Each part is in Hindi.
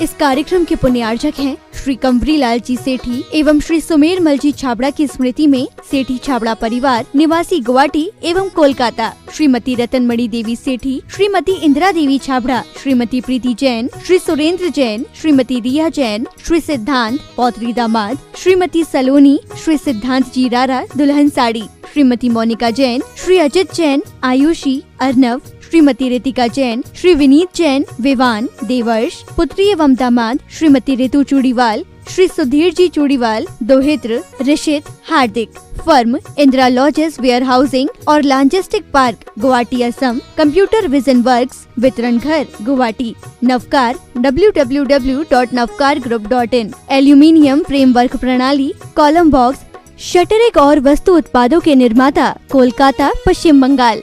इस कार्यक्रम के पुण्यार्चक हैं श्री कंवरी लाल जी सेठी एवं श्री सुमेर मल जी छाबड़ा की स्मृति में सेठी छाबड़ा परिवार निवासी गुवाहाटी एवं कोलकाता, श्रीमती रतनमणि देवी सेठी, श्रीमती इंदिरा देवी छाबड़ा, श्रीमती प्रीति जैन, श्री सुरेंद्र जैन, श्रीमती रिया जैन, श्री सिद्धांत पौत्री दामाद, श्रीमती सलोनी, श्री सिद्धांत जी रारा दुल्हन साड़ी, श्रीमती मोनिका जैन, श्री अजित जैन, आयुषी, अर्नव, श्रीमती रितिका जैन, श्री विनीत जैन, विवान, देवर्ष, पुत्री एवं दामाद, श्रीमती ऋतु चूड़ीवाल, श्री सुधीर जी चूड़ीवाल, दोहित्र, Rishit, Hardik. Firm Indira lodges warehousing और logistic park, Guwahati, Assam. Computer vision works, वितरण घर, Guwahati. Navkar www.navkargroup.in। Aluminium framework प्रणाली, कॉलम बॉक्स, शटरिक और वस्तु उत्पादों के निर्माता, कोलकाता, पश्चिम बंगाल।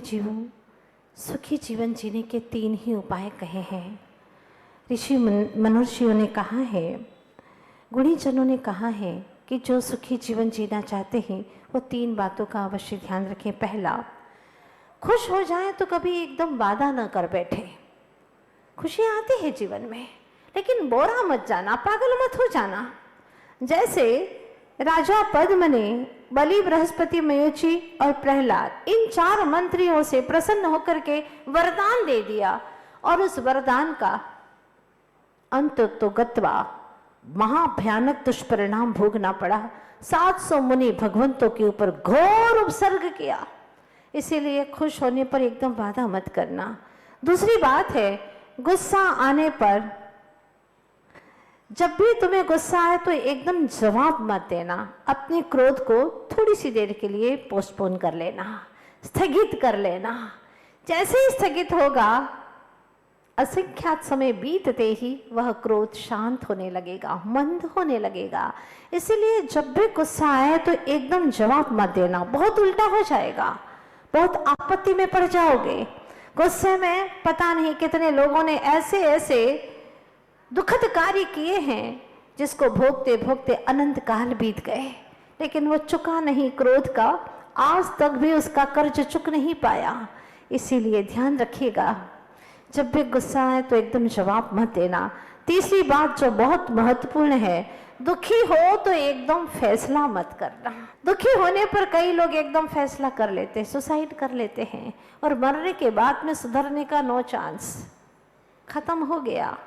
जीवों, सुखी जीवन जीने के 3 ही उपाय कहे हैं। ऋषि मनुष्यों ने कहा है, गुणी जनों ने कहा है कि जो सुखी जीवन जीना चाहते हैं वो 3 बातों का अवश्य ध्यान रखें। पहला, खुश हो जाए तो कभी एकदम वादा न कर बैठे। खुशी आती है जीवन में, लेकिन बोरा मत जाना, पागल मत हो जाना। जैसे राजा पद्म ने बलि, बृहस्पति, मयूची और प्रहलाद इन 4 मंत्रियों से प्रसन्न होकर के वरदान दे दिया, और उस वरदान का अंत तो गत्वा महाभयानक दुष्परिणाम भोगना पड़ा। 700 मुनि भगवंतों के ऊपर घोर उपसर्ग किया। इसीलिए खुश होने पर एकदम वादा मत करना। दूसरी बात है, गुस्सा आने पर जब भी तुम्हें गुस्सा आए तो एकदम जवाब मत देना। अपने क्रोध को थोड़ी सी देर के लिए पोस्टपोन कर लेना, स्थगित कर लेना। जैसे ही स्थगित होगा, असंख्यात समय बीतते ही वह क्रोध शांत होने लगेगा, मंद होने लगेगा। इसीलिए जब भी गुस्सा आए तो एकदम जवाब मत देना, बहुत उल्टा हो जाएगा, बहुत आपत्ति में पड़ जाओगे। गुस्से में पता नहीं कितने लोगों ने ऐसे ऐसे दुखद कार्य किए हैं जिसको भोगते भोगते अनंत काल बीत गए, लेकिन वो चुका नहीं क्रोध का, आज तक भी उसका कर्ज चुक नहीं पाया। इसीलिए ध्यान रखिएगा, जब भी गुस्सा आए तो एकदम जवाब मत देना। तीसरी बात जो बहुत महत्वपूर्ण है, दुखी हो तो एकदम फैसला मत करना। दुखी होने पर कई लोग एकदम फैसला कर लेते हैं, सुसाइड कर लेते हैं, और मरने के बाद में सुधरने का नो चांस, खत्म हो गया।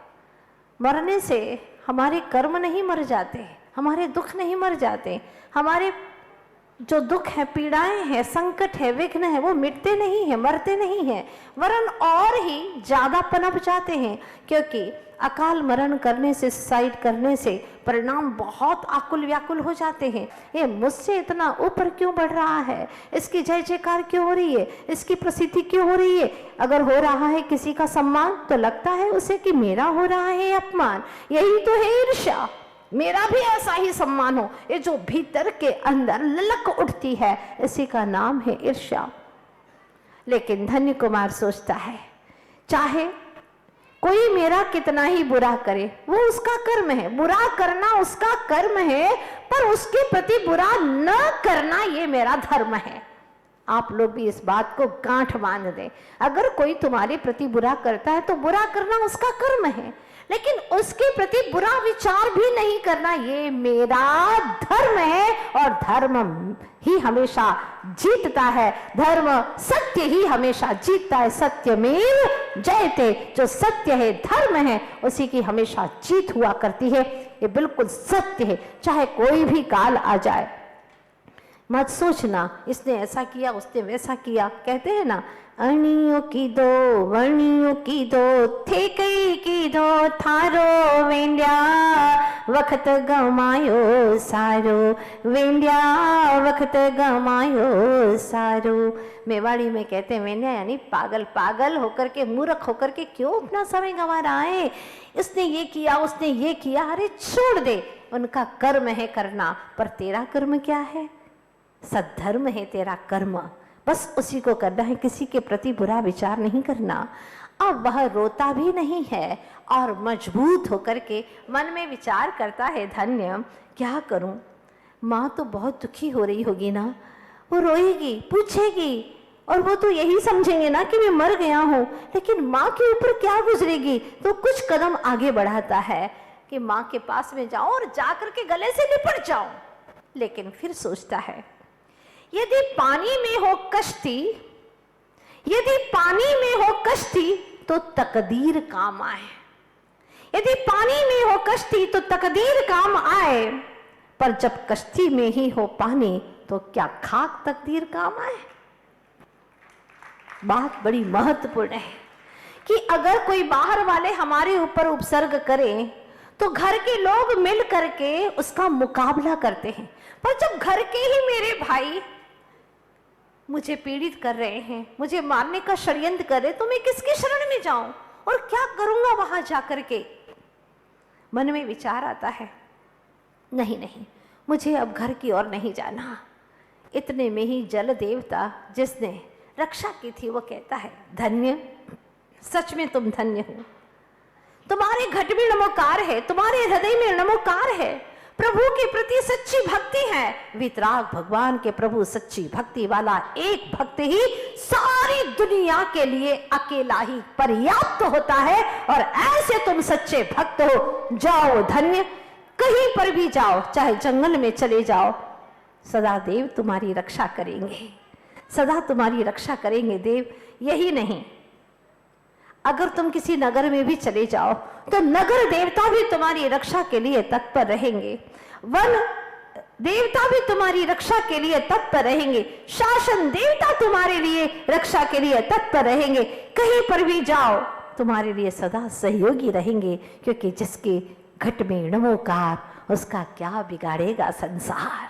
मरने से हमारे कर्म नहीं मर जाते, हमारे दुख नहीं मर जाते, हमारे जो दुख है, पीड़ाएं हैं, संकट है, विघ्न है, वो मिटते नहीं हैं, मरते नहीं हैं, वरन और ही ज़्यादा पनप जाते हैं। क्योंकि अकाल मरण करने से, सुसाइड करने से परिणाम बहुत आकुल व्याकुल हो जाते हैं। ये मुझसे इतना ऊपर क्यों बढ़ रहा है, इसकी जय जयकार क्यों हो रही है, इसकी प्रसिद्धि क्यों हो रही है। अगर हो रहा है किसी का सम्मान तो लगता है उसे कि मेरा हो रहा है अपमान। यही तो है ईर्ष्या, मेरा भी ऐसा ही सम्मान हो। ये जो भीतर के अंदर ललक उठती है, इसी का नाम है ईर्ष्या। लेकिन धन्य कुमार सोचता है, चाहे कोई मेरा कितना ही बुरा करे, वो उसका कर्म है, बुरा करना उसका कर्म है, पर उसके प्रति बुरा न करना ये मेरा धर्म है। आप लोग भी इस बात को गांठ बांध दें। अगर कोई तुम्हारे प्रति बुरा करता है तो बुरा करना उसका कर्म है, लेकिन उसके प्रति बुरा विचार भी नहीं करना ये मेरा धर्म है। और धर्म ही हमेशा जीतता है, धर्म सत्य ही हमेशा जीतता है। सत्यमेव जयते, जो सत्य है, धर्म है, उसी की हमेशा जीत हुआ करती है। ये बिल्कुल सत्य है, चाहे कोई भी काल आ जाए। मत सोचना इसने ऐसा किया, उसने वैसा किया। कहते हैं ना, अणियों की दो वर्णियों की दो, थे कई की दो थारो वेंद्या, वक्त गमायो सारो वेंद्या, वक्त गमायो सारो। मेवाड़ी में कहते हैं वेंद्या यानी पागल। पागल होकर के, मूर्ख होकर के क्यों अपना समय गंवा रहा है। इसने ये किया, उसने ये किया, अरे छोड़ दे, उनका कर्म है करना। पर तेरा कर्म क्या है? सद्धर्म है तेरा कर्म, बस उसी को करना है, किसी के प्रति बुरा विचार नहीं करना। अब वह रोता भी नहीं है और मजबूत होकर के मन में विचार करता है, धन्य क्या करूं, माँ तो बहुत दुखी हो रही होगी ना, वो रोएगी, पूछेगी, और वो तो यही समझेंगे ना कि मैं मर गया हूं, लेकिन माँ के ऊपर क्या गुजरेगी। तो कुछ कदम आगे बढ़ाता है कि माँ के पास में जाऊं और जाकर के गले से लिपट जाऊं, लेकिन फिर सोचता है यदि पानी में हो कश्ती, यदि पानी में हो कश्ती तो तकदीर काम आए, यदि पानी में हो कश्ती तो तकदीर काम आए, पर जब कश्ती में ही हो पानी तो क्या खाक तकदीर काम आए। बात बड़ी महत्वपूर्ण है कि अगर कोई बाहर वाले हमारे ऊपर उपसर्ग करें तो घर के लोग मिल करके उसका मुकाबला करते हैं, पर जब घर के ही मेरे भाई मुझे पीड़ित कर रहे हैं, मुझे मारने का षड्यंत्र कर रहे, तो मैं किसकी शरण में जाऊं और क्या करूंगा वहां जाकर के। मन में विचार आता है, नहीं नहीं, मुझे अब घर की ओर नहीं जाना। इतने में ही जल देवता जिसने रक्षा की थी वो कहता है, धन्य, सच में तुम धन्य हो, तुम्हारे घट में नमोकार है, तुम्हारे हृदय में नमोकार है, प्रभु के प्रति सच्ची भक्ति है। वितराग भगवान के प्रभु सच्ची भक्ति वाला एक भक्त ही सारी दुनिया के लिए अकेला ही पर्याप्त होता है, और ऐसे तुम सच्चे भक्त हो। जाओ धन्य, कहीं पर भी जाओ, चाहे जंगल में चले जाओ, सदा देव तुम्हारी रक्षा करेंगे, सदा तुम्हारी रक्षा करेंगे देव। यही नहीं, अगर तुम किसी नगर में भी चले जाओ तो नगर देवता भी तुम्हारी रक्षा के लिए तत्पर रहेंगे, वन देवता भी तुम्हारी रक्षा के लिए तत्पर रहेंगे, शासन देवता तुम्हारे लिए रक्षा के लिए तत्पर रहेंगे। कहीं पर भी जाओ तुम्हारे लिए सदा सहयोगी रहेंगे, क्योंकि जिसके घट में नमोकार उसका क्या बिगाड़ेगा संसार,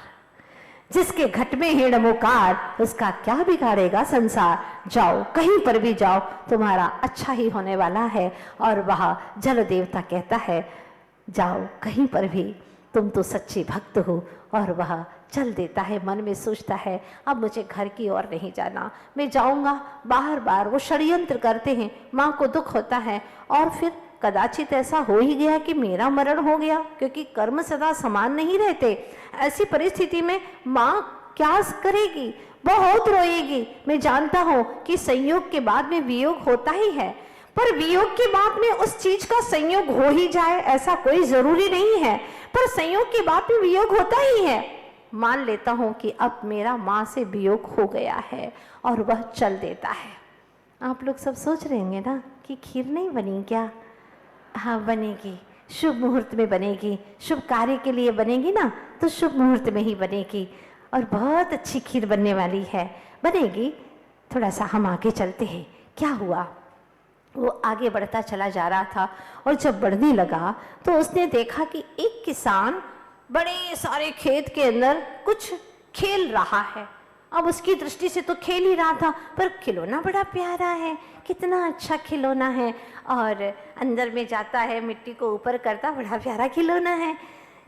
जिसके घट में है नमोकार उसका क्या बिगाड़ेगा संसार। जाओ, कहीं पर भी जाओ, तुम्हारा अच्छा ही होने वाला है। और वह जल देवता कहता है, जाओ कहीं पर भी, तुम तो सच्चे भक्त हो। और वह चल देता है, मन में सोचता है अब मुझे घर की ओर नहीं जाना, मैं जाऊंगा। बार बार वो षड्यंत्र करते हैं, माँ को दुख होता है, और फिर कदाचित ऐसा हो ही गया कि मेरा मरण हो गया, क्योंकि कर्म सदा समान नहीं रहते। ऐसी परिस्थिति में माँ क्या करेगी, बहुत रोएगी। मैं जानता हूं कि संयोग के बाद में वियोग होता ही है, पर वियोग के बाद में उस चीज का संयोग हो ही जाए ऐसा कोई जरूरी नहीं है, पर संयोग के बाद में वियोग होता ही है। मान लेता हूं कि अब मेरा माँ से वियोग हो गया है, और वह चल देता है। आप लोग सब सोच रहे होंगे ना कि खीर नहीं बनी क्या? हाँ बनेगी, शुभ मुहूर्त में बनेगी, शुभ कार्य के लिए बनेगी ना, तो शुभ मुहूर्त में ही बनेगी, और बहुत अच्छी खीर बनने वाली है, बनेगी। थोड़ा सा हम आगे चलते हैं। क्या हुआ, वो आगे बढ़ता चला जा रहा था, और जब बढ़ने लगा तो उसने देखा कि एक किसान बड़े सारे खेत के अंदर कुछ खेल रहा है। अब उसकी दृष्टि से तो खेल ही रहा था, पर खिलौना बड़ा प्यारा है, कितना अच्छा खिलौना है, और अंदर में जाता है, मिट्टी को ऊपर करता, बड़ा प्यारा खिलौना है।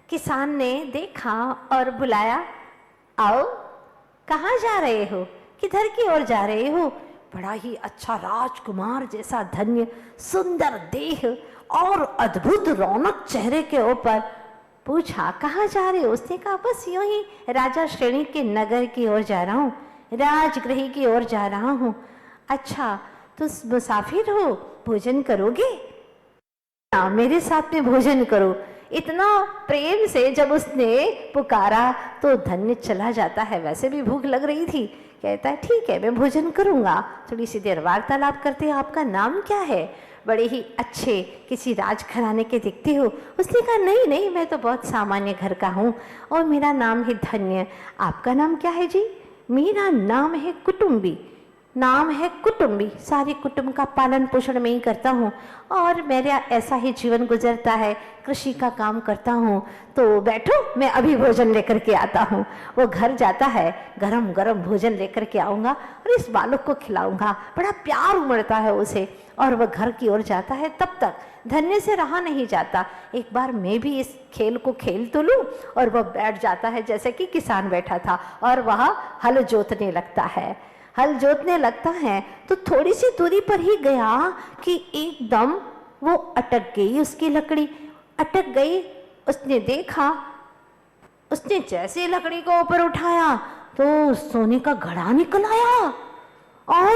किसान ने देखा और बुलाया, आओ, कहाँ जा रहे हो, किधर की ओर जा रहे हो? बड़ा ही अच्छा राजकुमार जैसा धन्य सुंदर देह और अद्भुत रौनक चेहरे के ऊपर। पूछा, कहाँ जा रहे हो? उसने कहा, बस यूं ही राजा श्रेणी के नगर की ओर जा रहा हूँ, राजगृह की ओर जा रहा हूँ। अच्छा, तो मुसाफिर हो, भोजन करोगे? हाँ, मेरे साथ में भोजन करो। इतना प्रेम से जब उसने पुकारा तो धन्य चला जाता है। वैसे भी भूख लग रही थी, कहता है ठीक है मैं भोजन करूँगा। थोड़ी सी देर वार्तालाप करते हैं, आपका नाम क्या है? बड़े ही अच्छे किसी राजघराने के दिखते हो। उसने कहा, नहीं नहीं, मैं तो बहुत सामान्य घर का हूँ, और मेरा नाम है धन्य। आपका नाम क्या है जी? मेरा नाम है कुटुंबी। नाम है कुटुंबी, सारे कुटुंब का पालन पोषण में ही करता हूँ, और मेरा ऐसा ही जीवन गुजरता है, कृषि का काम करता हूँ। तो बैठो, मैं अभी भोजन लेकर के आता हूँ। वो घर जाता है, गरम गरम भोजन लेकर के आऊँगा और इस बालक को खिलाऊंगा। बड़ा प्यार उमड़ता है उसे, और वह घर की ओर जाता है। तब तक धन्य से रहा नहीं जाता, एक बार मैं भी इस खेल को खेल तो लूँ। और वह बैठ जाता है जैसे कि किसान बैठा था, और वह हल जोतने लगता है। हल जोतने लगता है तो थोड़ी सी दूरी पर ही गया कि एकदम वो अटक गई, उसकी लकड़ी अटक गई। उसने देखा, उसने जैसे लकड़ी को ऊपर उठाया तो सोने का घड़ा निकल आया और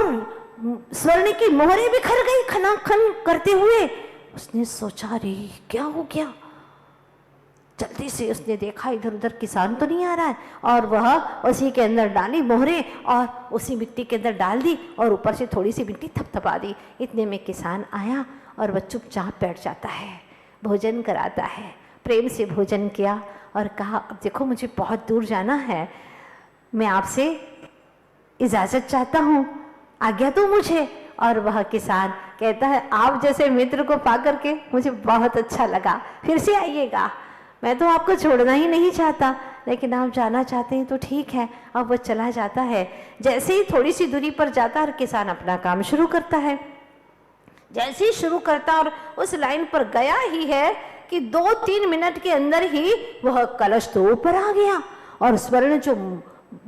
स्वर्ण की मोहरें बिखर गई खनाखन करते हुए। उसने सोचा, अरे क्या हो गया। जल्दी से उसने देखा इधर उधर किसान तो नहीं आ रहा है, और वह उसी के अंदर डाली मोहरें और उसी मिट्टी के अंदर डाल दी और ऊपर से थोड़ी सी मिट्टी थपथपा दी। इतने में किसान आया और वह चुपचाप बैठ जाता है, भोजन कराता है, प्रेम से भोजन किया और कहा, अब देखो मुझे बहुत दूर जाना है, मैं आपसे इजाज़त चाहता हूँ, आज्ञा दो मुझे। और वह किसान कहता है, आप जैसे मित्र को पा करके मुझे बहुत अच्छा लगा, फिर से आइएगा, मैं तो आपको छोड़ना ही नहीं चाहता, लेकिन आप जाना चाहते हैं तो ठीक है। अब वह चला जाता है। जैसे ही थोड़ी सी दूरी पर जाता है, किसान अपना काम शुरू करता है। जैसे ही शुरू करता और उस लाइन पर गया ही है कि 2-3 मिनट के अंदर ही वह कलश तो ऊपर आ गया और स्वर्ण जो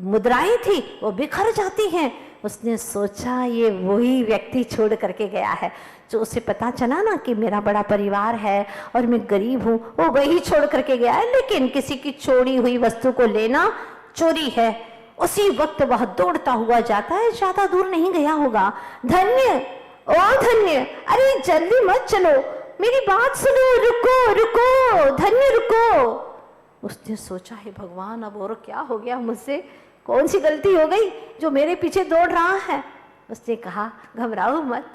मुद्राएं थी वो बिखर जाती हैं। उसने सोचा, ये वही व्यक्ति छोड़ करके गया है जो उसे पता चला ना कि मेरा बड़ा परिवार है और मैं गरीब हूँ, वो वही छोड़ करके गया है। लेकिन किसी की चोरी हुई वस्तु को लेना चोरी है। उसी वक्त वह दौड़ता हुआ जाता है, ज्यादा दूर नहीं गया होगा। धन्य, ओ धन्य, अरे जल्दी मत चलो, मेरी बात सुनो, रुको रुको, धन्य रुको। उसने सोचा, है भगवान, अब और क्या हो गया मुझसे, कौन सी गलती हो गई जो मेरे पीछे दौड़ रहा है। उसने कहा, घबराओ मत,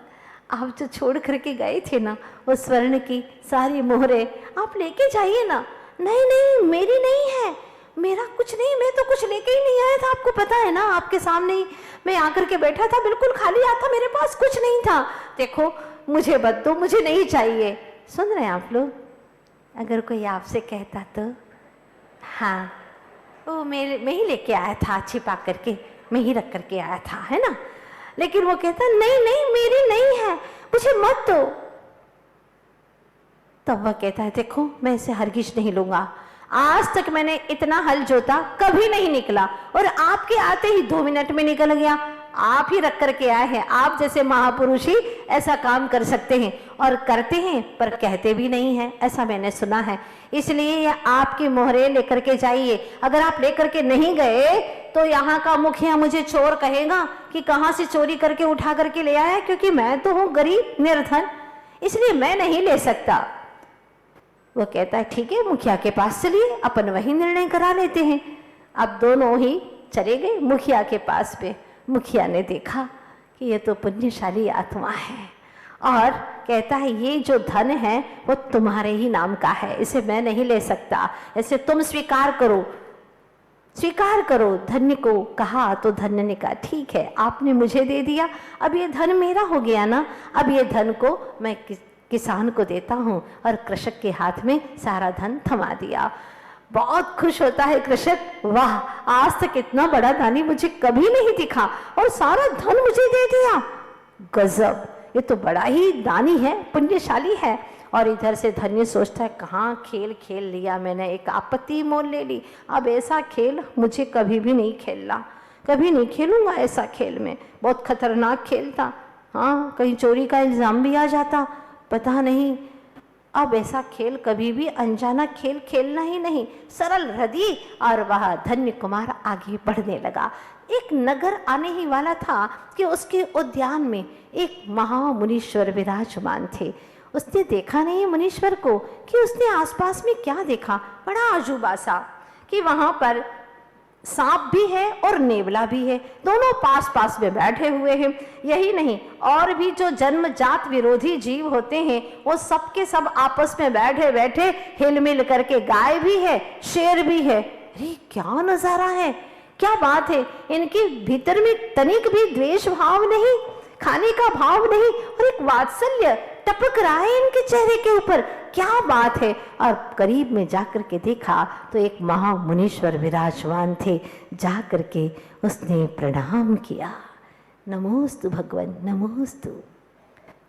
आप जो छोड़ करके गए थे ना वो स्वर्ण की सारी मोहरें, आप लेके जाइए ना। नहीं नहीं, मेरी नहीं है, मेरा कुछ नहीं, मैं तो कुछ लेके ही नहीं आया था, आपको पता है ना, आपके सामने ही मैं आकर के बैठा था, बिल्कुल खाली आता, मेरे पास कुछ नहीं था। देखो मुझे मत दो, मुझे नहीं चाहिए। सुन रहे हैं आप लोग? अगर कोई आपसे कहता तो हाँ वो मैं ही लेके आया था, छिपा करके मैं ही रख करके आया था, है ना, लेकिन वो कहता नहीं नहीं मेरी नहीं है, मुझे मत दो। तब वह कहता है, देखो मैं इसे हरगिज नहीं लूंगा, आज तक मैंने इतना हल जोता कभी नहीं निकला और आपके आते ही 2 मिनट में निकल गया। आप ही रख करके आए हैं, आप जैसे महापुरुष ही ऐसा काम कर सकते हैं और करते हैं, पर कहते भी नहीं हैं, ऐसा मैंने सुना है। इसलिए ये आपकी मोहरें लेकर के जाइए। अगर आप लेकर के नहीं गए तो यहाँ का मुखिया मुझे चोर कहेगा कि कहाँ से चोरी करके उठा करके ले आया, क्योंकि मैं तो हूँ गरीब निर्धन, इसलिए मैं नहीं ले सकता। वो कहता है, ठीक है, मुखिया के पास चलिए, अपन वही निर्णय करा लेते हैं। अब दोनों ही चले गए मुखिया के पास पे। मुखिया ने देखा कि ये तो पुण्यशाली आत्मा है और कहता है, ये जो धन है वो तुम्हारे ही नाम का है, इसे मैं नहीं ले सकता, इसे तुम स्वीकार करो, स्वीकार करो। धन्य को कहा तो धन्य ने कहा, ठीक है, आपने मुझे दे दिया, अब ये धन मेरा हो गया ना, अब ये धन को मैं किसान को देता हूँ। और कृषक के हाथ में सारा धन थमा दिया। बहुत खुश होता है कृषक, वाह, आज तक इतना बड़ा दानी मुझे कभी नहीं दिखा और सारा धन मुझे दे दिया, गजब, ये तो बड़ा ही दानी है, पुण्यशाली है। और इधर से धन्य सोचता है, कहाँ खेल खेल लिया मैंने, एक आपत्ति मोल ले ली, अब ऐसा खेल मुझे कभी भी नहीं खेलना, कभी नहीं खेलूंगा ऐसा खेल में, बहुत खतरनाक खेल था। हाँ, कहीं चोरी का इल्जाम भी आ जाता, पता नहीं, अब ऐसा खेल कभी भी, अनजाना खेल खेलना ही नहीं, सरल हृदय। और वह धन्य कुमार आगे बढ़ने लगा। एक नगर आने ही वाला था कि उसके उद्यान में एक महामुनीश्वर विराजमान थे। उसने देखा नहीं मुनीश्वर को कि उसने आसपास में क्या देखा, बड़ा अजूबा सा, कि वहां पर सांप भी है और नेवला भी है, दोनों पास पास में बैठे हुए हैं। यही नहीं, और भी जो जन्मजात विरोधी जीव होते हैं वो सब के सब आपस में बैठे बैठे हिलमिल करके, गाय भी है, शेर भी है। अरे क्या नजारा है, क्या बात है, इनके भीतर में तनिक भी द्वेष भाव नहीं, खाने का भाव नहीं, और एक वात्सल्य टपक रहा है इनके चेहरे के ऊपर, क्या बात है। और करीब में जाकर के देखा तो एक महामुनीश्वर विराजमान थे। जाकर के उसने प्रणाम किया, नमोस्तु भगवान, नमोस्तु।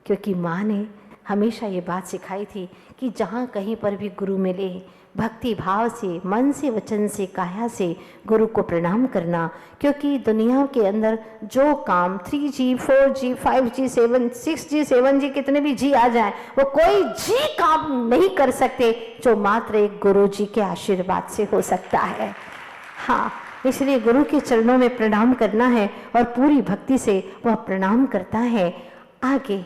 क्योंकि माँ ने हमेशा ये बात सिखाई थी कि जहाँ कहीं पर भी गुरु मिले, भक्ति भाव से, मन से, वचन से, काया से गुरु को प्रणाम करना। क्योंकि दुनिया के अंदर जो काम 3G, 4G, 5G, 6G, 7G, कितने भी जी आ जाए, वो कोई जी काम नहीं कर सकते जो मात्र एक गुरु जी के आशीर्वाद से हो सकता है। हाँ, इसलिए गुरु के चरणों में प्रणाम करना है और पूरी भक्ति से वह प्रणाम करता है। आगे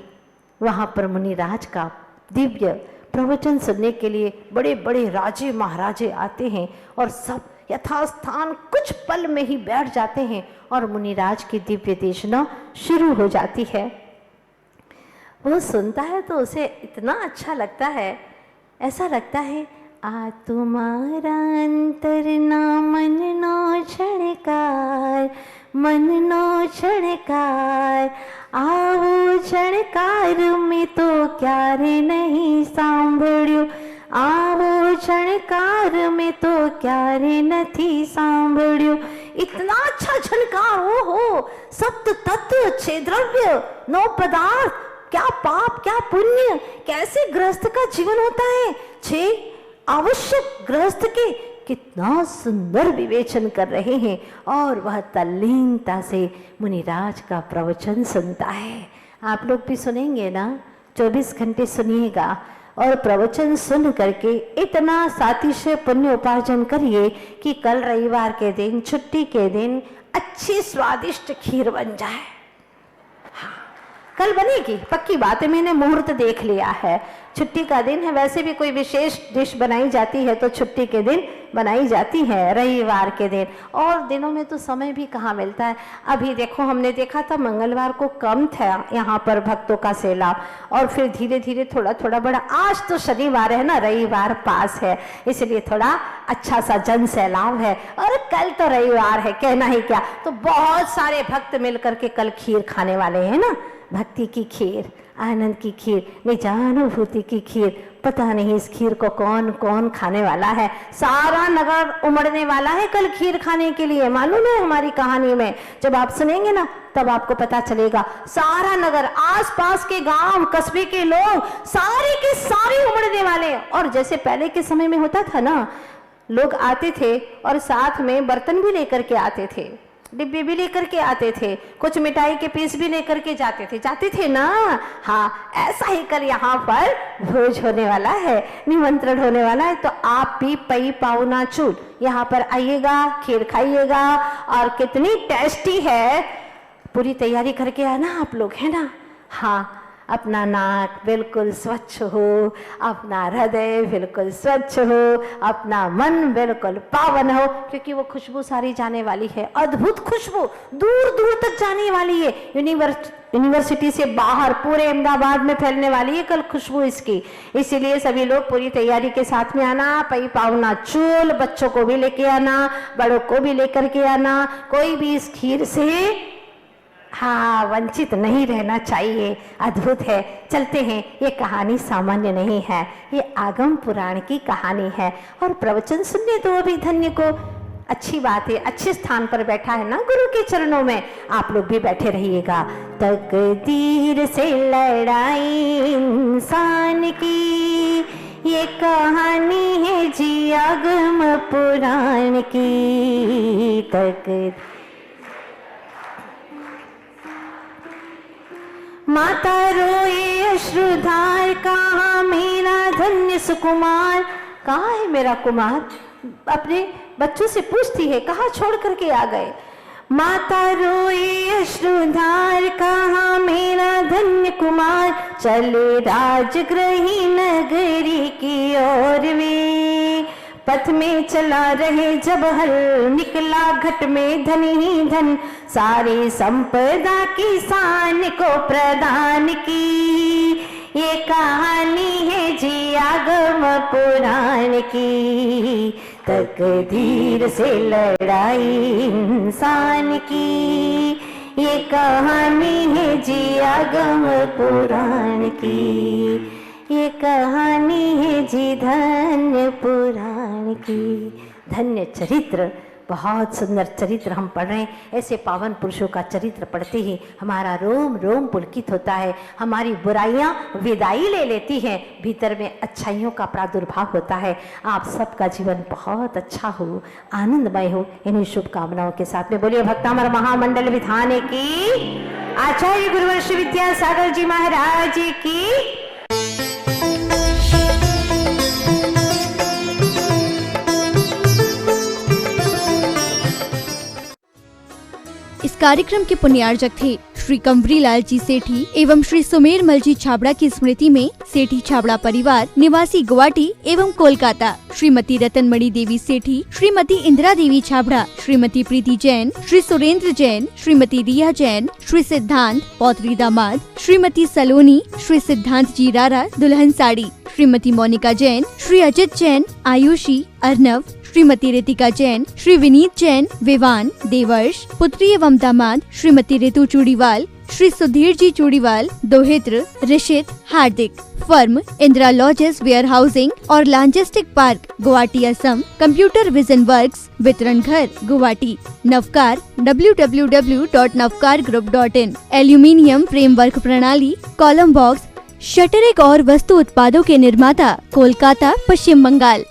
वहाँ पर मुनिराज का दिव्य प्रवचन सुनने के लिए बड़े बड़े राजे महाराजे आते हैं और सब यथास्थान कुछ पल में ही बैठ जाते हैं और मुनिराज की दिव्य देशना शुरू हो जाती है। वो सुनता है तो उसे इतना अच्छा लगता है, ऐसा लगता है आ तुम्हारा अंतर ना मन नो छणकार, मन नो छणकार, आओ छणकार में तो क्या रे नहीं सांभळ्यो, आओ छणकार में तो क्या रे नहीं सांभळ्यो। इतना अच्छा झनकार, ओ हो, सप्त तत्व, छह द्रव्य, 9 पदार्थ, क्या पाप क्या पुण्य, कैसे गृहस्थ का जीवन होता है, 6 आवश्यक गृहस्थ के कितना सुंदर विवेचन कर रहे हैं और वह तल्लीनता से मुनिराज का प्रवचन सुनता है। आप लोग भी सुनेंगे ना, 24 घंटे सुनिएगा और प्रवचन सुन करके इतना सातिशय पुण्य उपार्जन करिए कि कल रविवार के दिन, छुट्टी के दिन अच्छी स्वादिष्ट खीर बन जाए। कल बनेगी, पक्की बात है, मैंने मुहूर्त देख लिया है। छुट्टी का दिन है, वैसे भी कोई विशेष डिश बनाई जाती है तो छुट्टी के दिन बनाई जाती है, रविवार के दिन। और दिनों में तो समय भी कहाँ मिलता है। अभी देखो, हमने देखा था मंगलवार को कम था यहाँ पर भक्तों का सैलाब और फिर धीरे धीरे थोड़ा थोड़ा बढ़ा। आज तो शनिवार है ना, रविवार पास है, इसलिए थोड़ा अच्छा सा जन सैलाब है। और कल तो रविवार है, कहना ही क्या। तो बहुत सारे भक्त मिलकर के कल खीर खाने वाले हैं ना, भक्ति की खीर, आनंद की खीर, निजानुभूति की खीर। पता नहीं इस खीर को कौन कौन खाने वाला है। सारा नगर उमड़ने वाला है कल खीर खाने के लिए, मालूम है हमारी कहानी में। जब आप सुनेंगे ना तब आपको पता चलेगा। सारा नगर, आसपास के गांव कस्बे के लोग सारे के सारे उमड़ने वाले। और जैसे पहले के समय में होता था ना, लोग आते थे और साथ में बर्तन भी लेकर के आते थे, डिब्बे भी लेकर के आते थे, कुछ मिठाई के पीस भी लेकर के जाते थे ना। हाँ, ऐसा ही कल यहाँ पर भोज होने वाला है, निमंत्रण होने वाला है। तो आप भी पई पाउना चूल यहाँ पर आइएगा, खीर खाइएगा। और कितनी टेस्टी है, पूरी तैयारी करके आना आप लोग, है ना। हाँ, अपना नाक बिल्कुल स्वच्छ हो, अपना हृदय बिल्कुल स्वच्छ हो, अपना मन बिल्कुल पावन हो, क्योंकि वो खुशबू सारी जाने वाली है। अद्भुत खुशबू दूर दूर तक जाने वाली है। यूनिवर्सिटी से बाहर पूरे अहमदाबाद में फैलने वाली है कल खुशबू इसकी। इसीलिए सभी लोग पूरी तैयारी के साथ में आना। पई पावना चूल, बच्चों को भी लेके आना, बड़ों को भी लेकर के आना। कोई भी इस खीर से हाँ वंचित नहीं रहना चाहिए। अद्भुत है। चलते हैं, ये कहानी सामान्य नहीं है, ये आगम पुराण की कहानी है। और प्रवचन सुनने दो अभी धन्य को। अच्छी बात है, अच्छे स्थान पर बैठा है ना गुरु के चरणों में, आप लोग भी बैठे रहिएगा। तकदीर से लड़ाई इंसान की, ये कहानी है जी आगम पुराण की। तकदीर माता रोए अश्रुधार, कहाँ मेरा धन्य सुकुमार, कहाँ है मेरा कुमार। अपने बच्चों से पूछती है, कहाँ छोड़ करके आ गए। माता रोए अश्रुधार, कहाँ मेरा धन्य कुमार, चले राजगृही नगरी की ओर वे, पथ में चला रहे जब हल, निकला घट में धन ही धन, सारी संपदा किसान को प्रदान की। ये कहानी है जी आगम पुराण की। तकदीर से लड़ाई इंसान की, ये कहानी है जी आगम पुराण की। ये कहानी है जी धन्य पुराण की। धन्य चरित्र, बहुत सुंदर चरित्र हम पढ़ रहे हैं। ऐसे पावन पुरुषों का चरित्र पढ़ते ही हमारा रोम रोम पुलकित होता है, हमारी बुराइयां विदाई ले लेती हैं, भीतर में अच्छाइयों का प्रादुर्भाव होता है। आप सबका जीवन बहुत अच्छा हो, आनंदमय हो, इन्हीं शुभकामनाओं के साथ में बोलिए भक्तामर महामंडल विधान की, आचार्य गुरुवर श्री विद्यासागर जी महाराज की। इस कार्यक्रम के पुण्यार्जक थे श्री कंवरी लाल जी सेठी एवं श्री सुमेर मल जी छाबड़ा की स्मृति में सेठी छाबड़ा परिवार निवासी गुवाहाटी एवं कोलकाता श्रीमती रतनमणि देवी सेठी, श्रीमती इंदिरा देवी छाबड़ा, श्रीमती प्रीति जैन, श्री सुरेंद्र जैन, श्रीमती रिया जैन, श्री सिद्धांत पौत्री दामाद, श्रीमती सलोनी, श्री सिद्धांत जी रारा दुल्हन साड़ी, श्रीमती मोनिका जैन, श्री अजित जैन, आयुषी, अर्नव, श्रीमती रितिका जैन, श्री विनीत जैन, विवान, देवर्ष, पुत्री एवं दामाद, श्रीमती ऋतु चूड़ीवाल, श्री सुधीर जी चूड़ीवाल, दोहित्र, Rishit, Hardik. Firm Indira lodges warehousing और logistic park, Guwahati, Assam. Computer vision works, वितरण घर, Guwahati. Navkar www.navkargroup.in। Aluminium framework प्रणाली, कॉलम बॉक्स, शटरिक और वस्तु उत्पादों के निर्माता, कोलकाता, पश्चिम बंगाल।